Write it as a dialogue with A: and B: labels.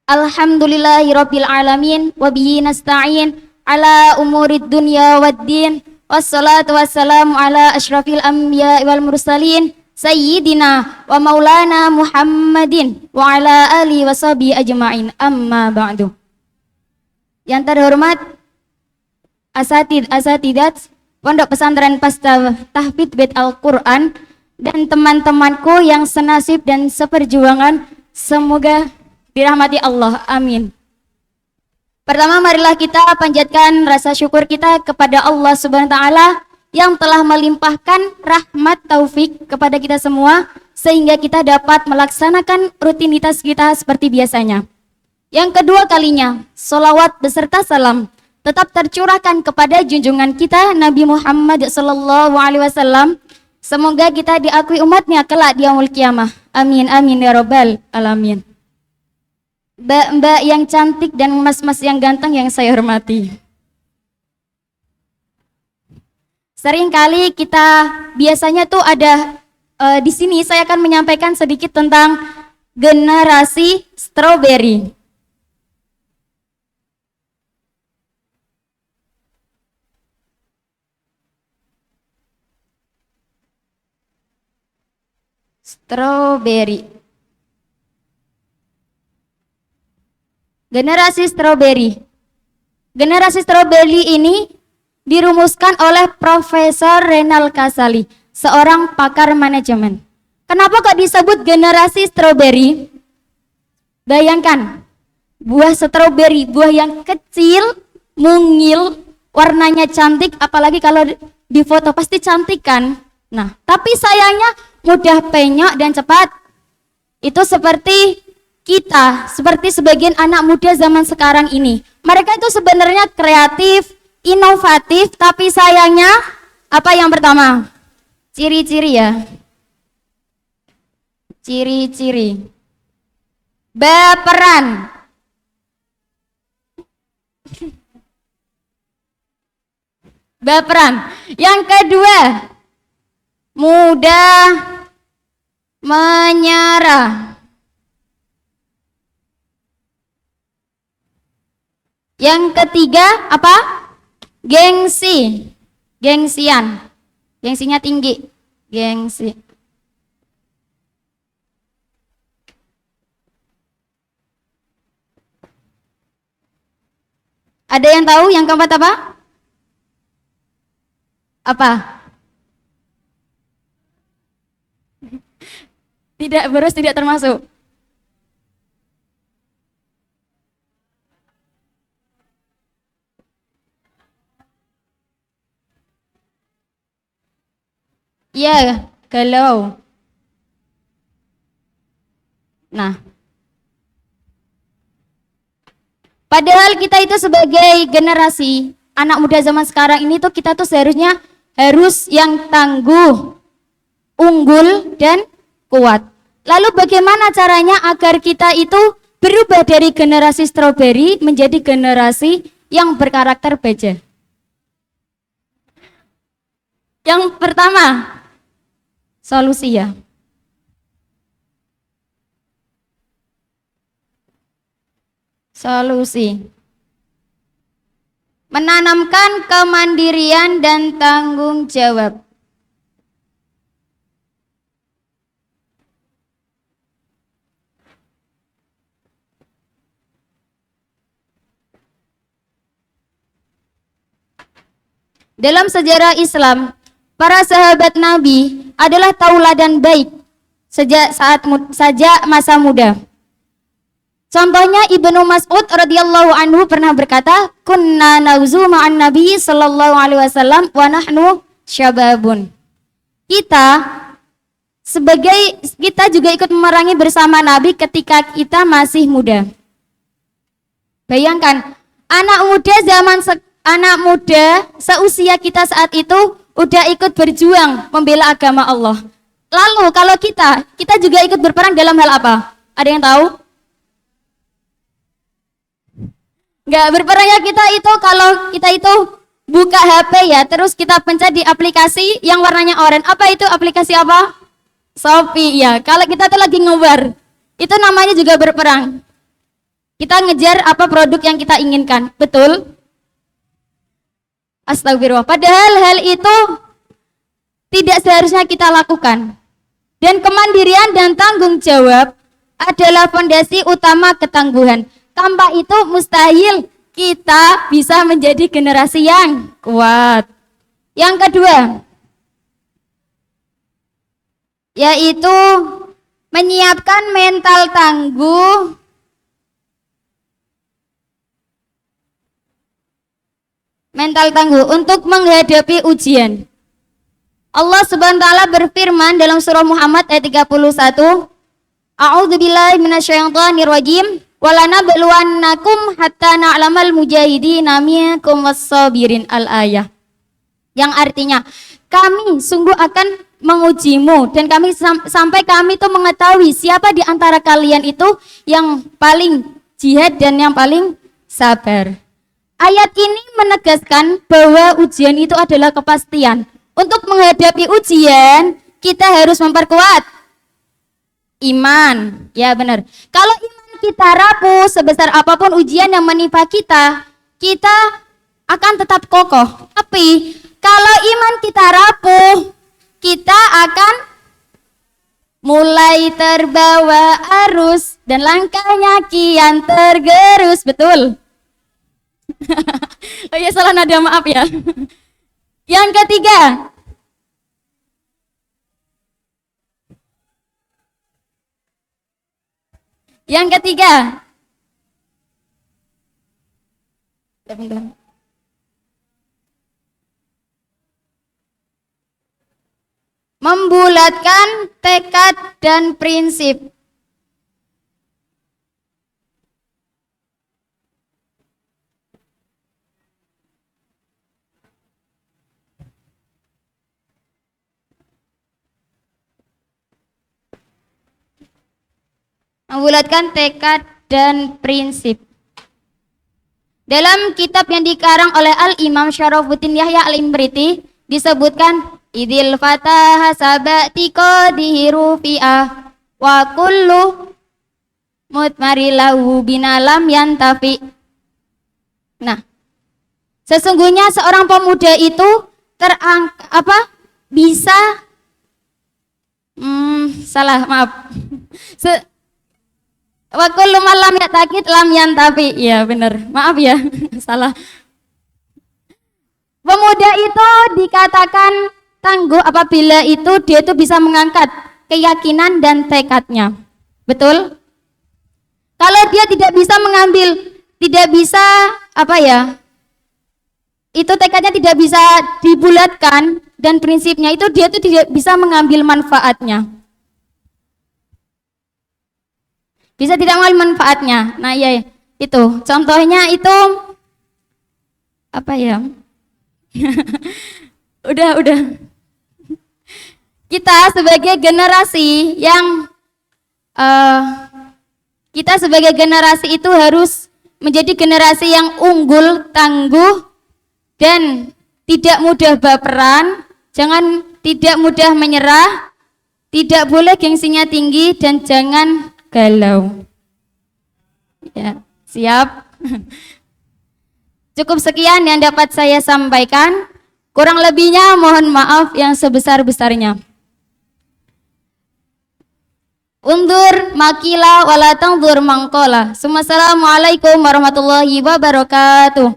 A: Alhamdulillahirabbil alamin wa bihi nasta'in ala umurid dunya waddin. Wassalatu wassalamu ala asyrafil anbiya wal mursalin sayyidina wa maulana Muhammadin wa ala alihi washabihi ajma'in. Amma ba'du. Yang terhormat asatidat Pondok Pesantren Pasca Tahfidz Bait Al-Qur'an dan teman-temanku yang senasib dan seperjuangan, semoga dirahmati Allah, amin. Pertama, marilah kita panjatkan rasa syukur kita kepada Allah Subhanahu wa taala yang telah melimpahkan rahmat taufik kepada kita semua sehingga kita dapat melaksanakan rutinitas kita seperti biasanya. Yang kedua kalinya, sholawat beserta salam tetap tercurahkan kepada junjungan kita Nabi Muhammad SAW. Semoga kita diakui umatnya kelak di yaumul qiyamah. Amin amin ya rabbal alamin. Mbak-mbak yang cantik dan mas-mas yang ganteng yang saya hormati. Seringkali kita biasanya tuh ada di sini saya akan menyampaikan sedikit tentang generasi strawberry. Generasi strawberry. Generasi strawberry ini dirumuskan oleh Profesor Renal Kasali, seorang pakar manajemen. Kenapa kok disebut generasi strawberry? Bayangkan, buah strawberry, buah yang kecil, mungil, warnanya cantik, apalagi kalau di foto pasti cantik kan? Nah, tapi sayangnya mudah penyok dan cepat. Itu seperti kita, seperti sebagian anak muda zaman sekarang ini. Mereka itu sebenarnya kreatif, inovatif, tapi sayangnya apa yang pertama? Ciri-ciri ya. Ciri-ciri. Baperan. Baperan. Yang kedua, mudah menyerah. Yang ketiga apa? Gengsi. Gengsian. Gengsinya tinggi. Gengsi. Ada yang tahu yang keempat apa? Apa? Tidak, boros tidak termasuk. Iya, galau. Nah, padahal kita itu sebagai generasi anak muda zaman sekarang ini tuh kita tuh seharusnya harus yang tangguh, unggul dan kuat. Lalu bagaimana caranya agar kita itu berubah dari generasi strawberry menjadi generasi yang berkarakter baja? Yang pertama, solusi ya. Solusi. Menanamkan kemandirian dan tanggung jawab. Dalam sejarah Islam, para sahabat Nabi adalah tauladan baik sejak masa muda. Contohnya Ibnu Mas'ud radhiyallahu anhu pernah berkata, "Kunna nauzu ma'an Nabi sallallahu alaihi wasallam wa nahnu syababun." Kita juga ikut memerangi bersama Nabi ketika kita masih muda. Bayangkan, anak muda seusia kita saat itu udah ikut berjuang membela agama Allah. Lalu kalau kita juga ikut berperang dalam hal apa? Ada yang tahu? Enggak, berperangnya kita itu kalau kita itu buka HP ya, terus kita pencet di aplikasi yang warnanya oranye. Apa itu aplikasi apa? Shopee ya. Kalau kita tuh lagi ngebar, itu namanya juga berperang. Kita ngejar apa produk yang kita inginkan. Betul? Astagfirullah. Padahal hal itu tidak seharusnya kita lakukan. Dan kemandirian dan tanggung jawab adalah fondasi utama ketangguhan. Tanpa itu mustahil kita bisa menjadi generasi yang kuat. Yang kedua, yaitu menyiapkan mental tangguh untuk menghadapi ujian. Allah Subhanahu wa taala berfirman dalam surah Muhammad ayat 31, A'udzubillahi minasyaitonir rajim, walanabluwannakum hatta na'lamal mujahidina minkum was-sabirin al-ayah. Yang artinya, kami sungguh akan mengujimu dan kami sampai kami tuh mengetahui siapa di antara kalian itu yang paling jihad dan yang paling sabar. Ayat ini menegaskan bahwa ujian itu adalah kepastian. Untuk menghadapi ujian, kita harus memperkuat iman. Ya benar. Kalau iman kita rapuh, sebesar apapun ujian yang menimpa kita, kita akan tetap kokoh. Tapi kalau iman kita rapuh, kita akan mulai terbawa arus dan langkahnya kian tergerus. Betul? Oh ya, salah nada, maaf ya. Yang ketiga, membulatkan tekad dan prinsip. Membulatkan tekad dan prinsip. Dalam kitab yang dikarang oleh Al-Imam Syarafuddin Yahya Al-Imriti disebutkan idil fataha sabati qadihi rufi'ah wa kullu mutmarilahu binalam yantafi. Nah, sesungguhnya seorang pemuda itu bisa wa kullu man lam yatakid lam yantafi. Ya benar, maaf ya. Salah. Pemuda itu dikatakan tangguh apabila dia itu bisa mengangkat keyakinan dan tekadnya. Betul? Kalau dia tidak bisa itu tekadnya tidak bisa dibulatkan dan prinsipnya itu dia itu tidak bisa mengambil manfaatnya. Bisa tidak mengambil manfaatnya. Nah ya itu contohnya itu udah kita sebagai generasi itu harus menjadi generasi yang unggul, tangguh dan tidak mudah baperan, tidak mudah menyerah, tidak boleh gengsinya tinggi dan jangan galau. Ya, siap. Cukup sekian yang dapat saya sampaikan. Kurang lebihnya mohon maaf yang sebesar-besarnya. Undur makila wala tangdur mangkola. Assalamualaikum warahmatullahi wabarakatuh.